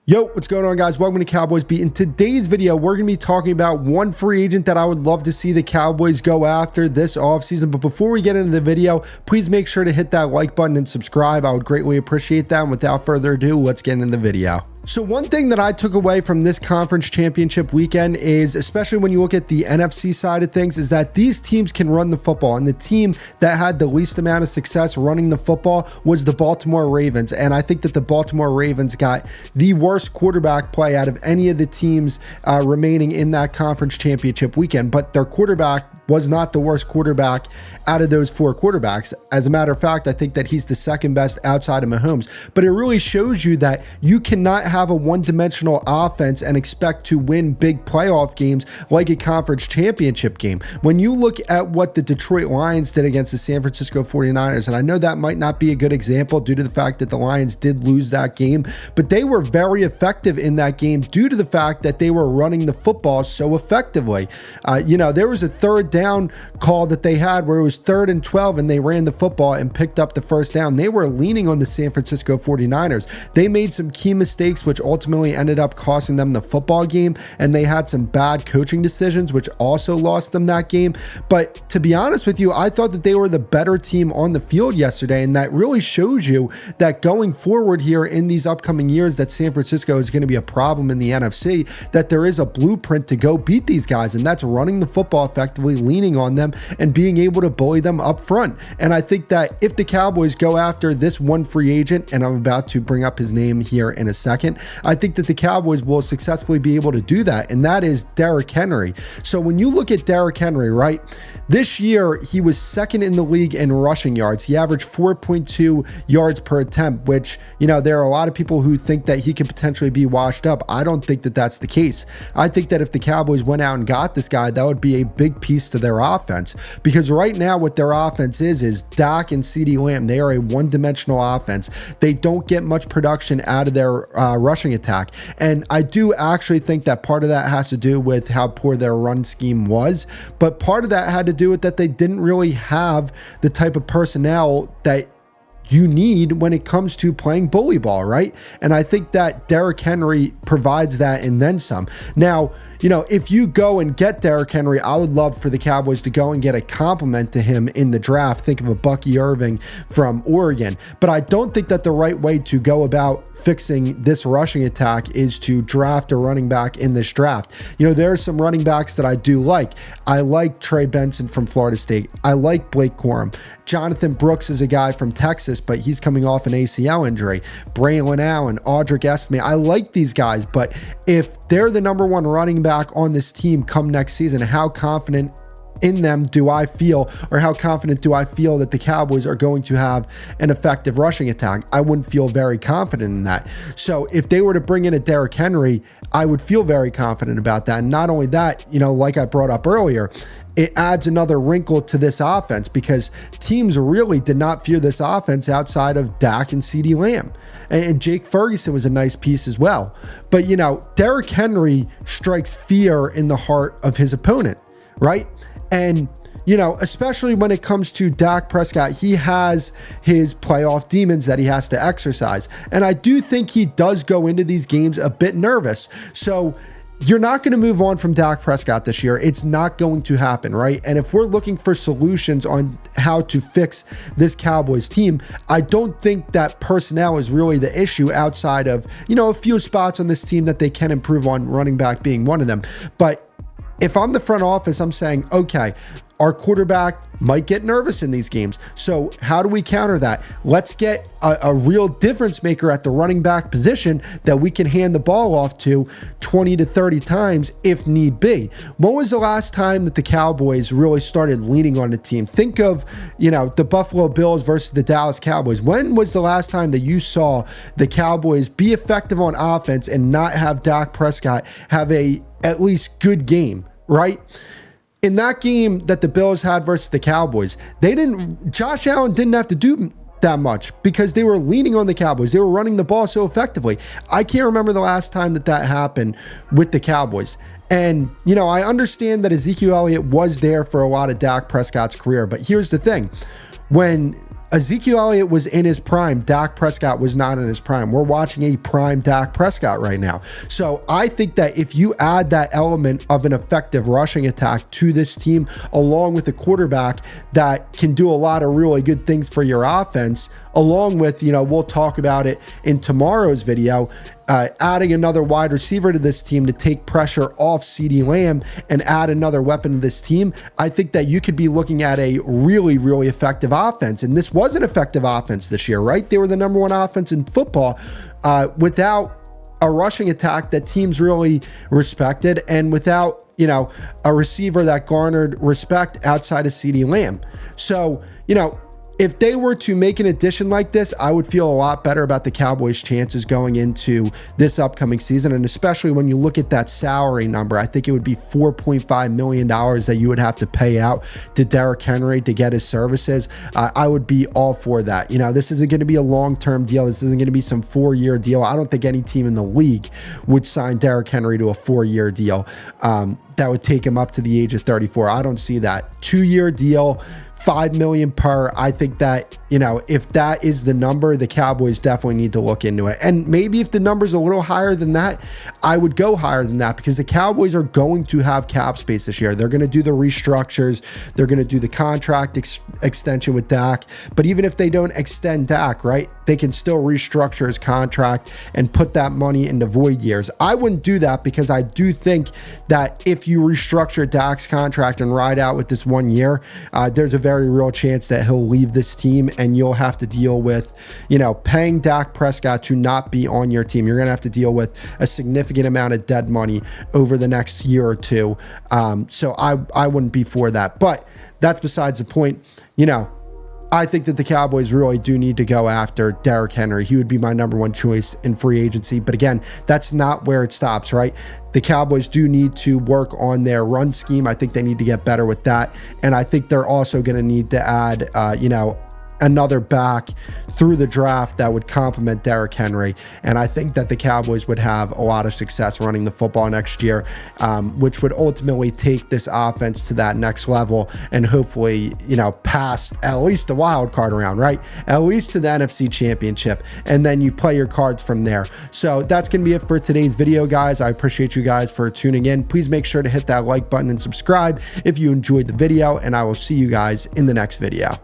Yo, what's going on, guys? Welcome to Cowboys Beat. In today's video, we're going to be talking about one free agent that I would love to see the Cowboys go after this offseason. But before we get into the video, please make sure to hit that like button and subscribe. I would greatly appreciate that. And without further ado, let's get into the video. So one thing that I took away from this conference championship weekend is, especially when you look at the NFC side of things, is that these teams can run the football. And the team that had the least amount of success running the football was the Baltimore Ravens. And I think that the Baltimore Ravens got the worst quarterback play out of any of the teams remaining in that conference championship weekend. But their quarterback was not the worst quarterback out of those four quarterbacks. As a matter of fact, I think that he's the second best outside of Mahomes. But it really shows you that you cannot have a one-dimensional offense and expect to win big playoff games like a conference championship game. When you look at what the Detroit Lions did against the San Francisco 49ers, and I know that might not be a good example due to the fact that the Lions did lose that game, but they were very effective in that game due to the fact that they were running the football so effectively. There was a third down call that they had where it was 3rd and 12 and they ran the football and picked up the first down. They were leaning on the San Francisco 49ers. They made some key mistakes which ultimately ended up costing them the football game, and they had some bad coaching decisions which also lost them that game. But to be honest with you, I thought that they were the better team on the field yesterday, and that really shows you that going forward here in these upcoming years that San Francisco is going to be a problem in the NFC, that there is a blueprint to go beat these guys, and that's running the football effectively, leaning on them, and being able to bully them up front. And I think that if the Cowboys go after this one free agent, and I'm about to bring up his name here in a second, I think that the Cowboys will successfully be able to do that, and that is Derrick Henry. So when you look at Derrick Henry, right, this year he was second in the league in rushing yards. He averaged 4.2 yards per attempt, which, there are a lot of people who think that he could potentially be washed up. I don't think that that's the case. I think that if the Cowboys went out and got this guy, that would be a big piece to their offense, because right now what their offense is Dak and CeeDee Lamb. They are a one-dimensional offense. They don't get much production out of their rushing attack. And I do actually think that part of that has to do with how poor their run scheme was, but part of that had to do with that they didn't really have the type of personnel that you need when it comes to playing bully ball, right? And I think that Derrick Henry provides that and then some. Now, if you go and get Derrick Henry, I would love for the Cowboys to go and get a compliment to him in the draft. Think of a Bucky Irving from Oregon. But I don't think that the right way to go about fixing this rushing attack is to draft a running back in this draft. There are some running backs that I do like. I like Trey Benson from Florida State. I like Blake Corum. Jonathan Brooks is a guy from Texas, but he's coming off an ACL injury. Braylon Allen, Audric Estime. I like these guys, but if they're the number one running back on this team come next season, how confident in them do I feel, or how confident do I feel that the Cowboys are going to have an effective rushing attack? I wouldn't feel very confident in that. So if they were to bring in a Derrick Henry, I would feel very confident about that. And not only that, like I brought up earlier, it adds another wrinkle to this offense, because teams really did not fear this offense outside of Dak and CeeDee Lamb. And Jake Ferguson was a nice piece as well. But, Derrick Henry strikes fear in the heart of his opponent, right? And, especially when it comes to Dak Prescott, he has his playoff demons that he has to exercise. And I do think he does go into these games a bit nervous. So you're not going to move on from Dak Prescott this year. It's not going to happen, right? And if we're looking for solutions on how to fix this Cowboys team, I don't think that personnel is really the issue outside of, a few spots on this team that they can improve on, running back being one of them. But if I'm the front office, I'm saying, okay, our quarterback might get nervous in these games. So how do we counter that? Let's get a real difference maker at the running back position that we can hand the ball off to 20 to 30 times if need be. When was the last time that the Cowboys really started leaning on the team? Think of, the Buffalo Bills versus the Dallas Cowboys. When was the last time that you saw the Cowboys be effective on offense and not have Dak Prescott have a at least good game, right? In that game that the Bills had versus the Cowboys, Josh Allen didn't have to do that much because they were leaning on the Cowboys. They were running the ball so effectively. I can't remember the last time that happened with the Cowboys. And, I understand that Ezekiel Elliott was there for a lot of Dak Prescott's career, but here's the thing. When Ezekiel Elliott was in his prime. Dak Prescott was not in his prime. We're watching a prime Dak Prescott right now. So I think that if you add that element of an effective rushing attack to this team, along with a quarterback that can do a lot of really good things for your offense, along with, we'll talk about it in tomorrow's video, adding another wide receiver to this team to take pressure off CeeDee Lamb and add another weapon to this team, I think that you could be looking at a really, really effective offense. And this was an effective offense this year, right? They were the number one offense in football without a rushing attack that teams really respected, and without, a receiver that garnered respect outside of CeeDee Lamb. So, if they were to make an addition like this, I would feel a lot better about the Cowboys' chances going into this upcoming season. And especially when you look at that salary number, I think it would be $4.5 million that you would have to pay out to Derrick Henry to get his services. I would be all for that. This isn't going to be a long-term deal. This isn't going to be some 4-year deal. I don't think any team in the league would sign Derrick Henry to a 4-year deal that would take him up to the age of 34. I don't see that. 2-year deal, $5 million per. I think that, if that is the number, the Cowboys definitely need to look into it. And maybe if the number's a little higher than that, I would go higher than that, because the Cowboys are going to have cap space this year. They're going to do the restructures. They're going to do the contract extension with Dak. But even if they don't extend Dak, right, they can still restructure his contract and put that money into void years. I wouldn't do that, because I do think that if you restructure Dak's contract and ride out with this 1 year, there's a very real chance that he'll leave this team, and you'll have to deal with, paying Dak Prescott to not be on your team. You're going to have to deal with a significant amount of dead money over the next year or two. So I wouldn't be for that, but that's besides the point. I think that the Cowboys really do need to go after Derrick Henry. He would be my number one choice in free agency. But again, that's not where it stops, right? The Cowboys do need to work on their run scheme. I think they need to get better with that. And I think they're also going to need to add, another back through the draft that would complement Derrick Henry. And I think that the Cowboys would have a lot of success running the football next year, which would ultimately take this offense to that next level and hopefully, past at least the wild card round, right? At least to the NFC Championship. And then you play your cards from there. So that's going to be it for today's video, guys. I appreciate you guys for tuning in. Please make sure to hit that like button and subscribe if you enjoyed the video, and I will see you guys in the next video.